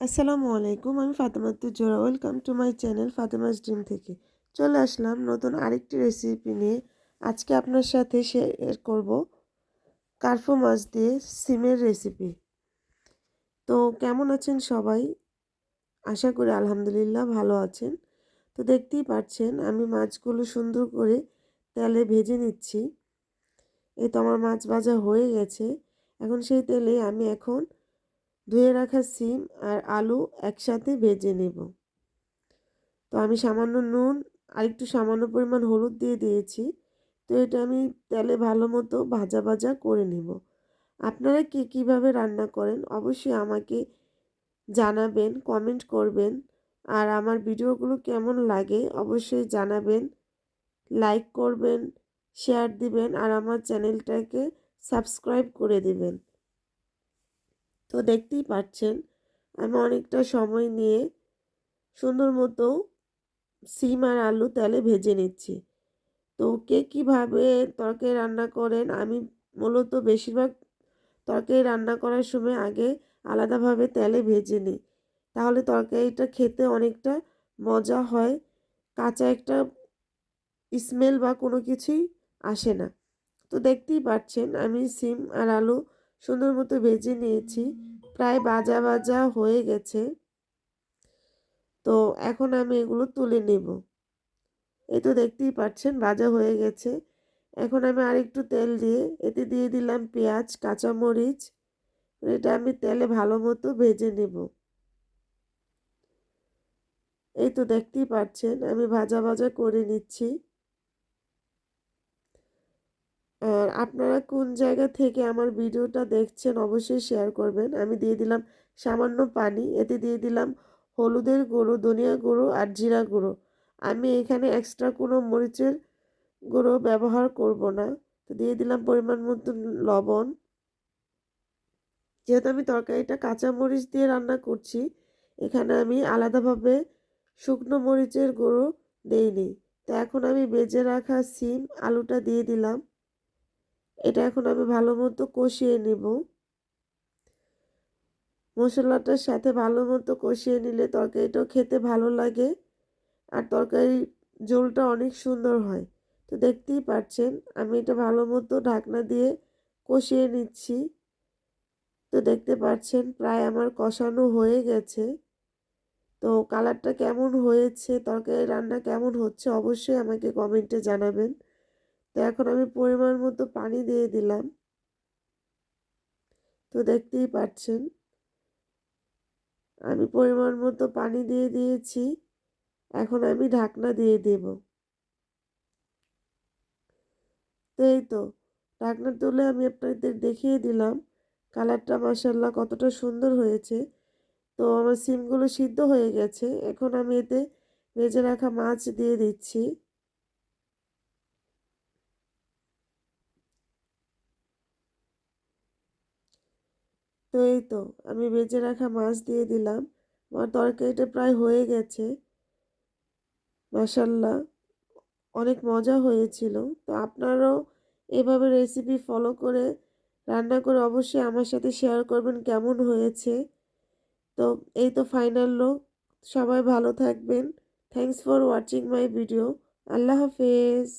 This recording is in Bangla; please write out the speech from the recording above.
আসসালামু আলাইকুম, আমি Fatematuz Zohra. Welcome to my channel Fatema's dream থেকে। চলে আসলাম নতুন আরেকটি রেসিপি নিয়ে। আজকে আপনার সাথে শেয়ার করব কার্ফু মাছ দিয়ে সিমের রেসিপি। তো কেমন আছেন সবাই? আশা করি আলহামদুলিল্লাহ ভালো আছেন। তো দেখতেই পাচ্ছেন আমি মাছগুলো সুন্দর করে তেলে ভেজে নিচ্ছি। এই তো আমার মাছ ভাজা হয়ে গেছে। এখন সেই তেলে আমি ধুয়ে রাখা সিম আর আলু একসাথে ভেজে নেব। তো আমি সামান্য নুন আর একটু সামান্য পরিমাণ হলুদ দিয়ে দিয়েছি। তো এটা আমি তেলে ভালো মতো ভাজা ভাজা করে নেব। আপনারা কে কীভাবে রান্না করেন অবশ্যই আমাকে জানাবেন, কমেন্ট করবেন। আর আমার ভিডিওগুলো কেমন লাগে অবশ্যই জানাবেন, লাইক করবেন, শেয়ার দিবেন আর আমার চ্যানেলটাকে সাবস্ক্রাইব করে দিবেন। তো দেখতেই পাচ্ছেন আমি অনেকটা সময় নিয়ে সুন্দর মতো সিম আর আলু তেলে ভেজে নিচ্ছি। তো কে কীভাবে তরকারি রান্না করেন? আমি মূলত বেশিরভাগ তরকারি রান্না করার সময় আগে আলাদাভাবে তেলে ভেজে নিই। তাহলে তরকারিটা খেতে অনেকটা মজা হয়। কাঁচা একটা স্মেল বা কোনো কিছুই আসে না। তো দেখতেই পাচ্ছেন আমি সিম আর আলু সুন্দর মতো ভেজে নিয়েছি। প্রায় ভাজা ভাজা হয়ে গেছে। তো এখন আমি এগুলো তুলে নেব। এই তো দেখতেই পাচ্ছেন ভাজা হয়ে গেছে। এখন আমি আরেকটু তেল দিয়ে এতে দিয়ে দিলাম পেঁয়াজ, কাঁচামরিচ। এটা আমি তেলে ভালো মতো ভেজে নেব। এই তো দেখতেই পাচ্ছেন আমি ভাজা ভাজা করে নিচ্ছি। আর আপনারা কোন জায়গা থেকে আমার ভিডিওটা দেখছেন অবশ্যই শেয়ার করবেন। আমি দিয়ে দিলাম সামান্য পানি, এতে দিয়ে দিলাম হলুদের গুঁড়ো, ধনিয়া গুঁড়ো আর জিরা গুঁড়ো। আমি এখানে এক্সট্রা কোনো মরিচের গুঁড়ো ব্যবহার করব না। তো দিয়ে দিলাম পরিমাণ মতো লবণ। যেহেতু আমি তরকারিটা কাঁচা মরিচ দিয়ে রান্না করছি, এখানে আমি আলাদাভাবে শুকনো মরিচের গুঁড়ো দেইনি। তো এখন আমি ভেজে রাখা সিম আলুটা দিয়ে দিলাম। এটা এখন আমি ভালো মতো কষিয়ে নেব। মশলাটার সাথে ভালো মতো কষিয়ে নিলে তরকারিটাও খেতে ভালো লাগে আর তরকারির ঝোলটা অনেক সুন্দর হয়। তো দেখতেই পাচ্ছেন আমি এটা ভালো মতো ঢাকনা দিয়ে কষিয়ে নিচ্ছি। তো দেখতে পাচ্ছেন প্রায় আমার কষানো হয়ে গেছে। তো কালারটা কেমন হয়েছে, তরকারি রান্না কেমন হচ্ছে অবশ্যই আমাকে কমেন্টে জানাবেন। তো এখন আমি পরিমাণ মতো পানি দিয়ে দিলাম। তো দেখতেই পাচ্ছেন আমি পরিমাণ মতো পানি দিয়ে দিয়েছি। এখন আমি ঢাকনা দিয়ে দেব। তো এই তো ঢাকনা তুলে আমি আপনাদের দেখিয়ে দিলাম কালারটা মাশাআল্লাহ কতটা সুন্দর হয়েছে। তো আমার সিমগুলো সিদ্ধ হয়ে গেছে। এখন আমি এতে ভেজে রাখা মাছ দিয়ে দিচ্ছি। তো এই তো আমি ভেজে রাখা মাছ দিয়ে দিলাম। আমার তরকারিটা প্রায় হয়ে গেছে। মাশাআল্লাহ অনেক মজা হয়েছিল। তো আপনারাও এভাবে রেসিপি ফলো করে রান্না করে অবশ্যই আমার সাথে শেয়ার করবেন কেমন হয়েছে। তো এই তো ফাইনাল লুক। সবাই ভালো থাকবেন। Thanks for watching my video. আল্লাহ হাফেজ।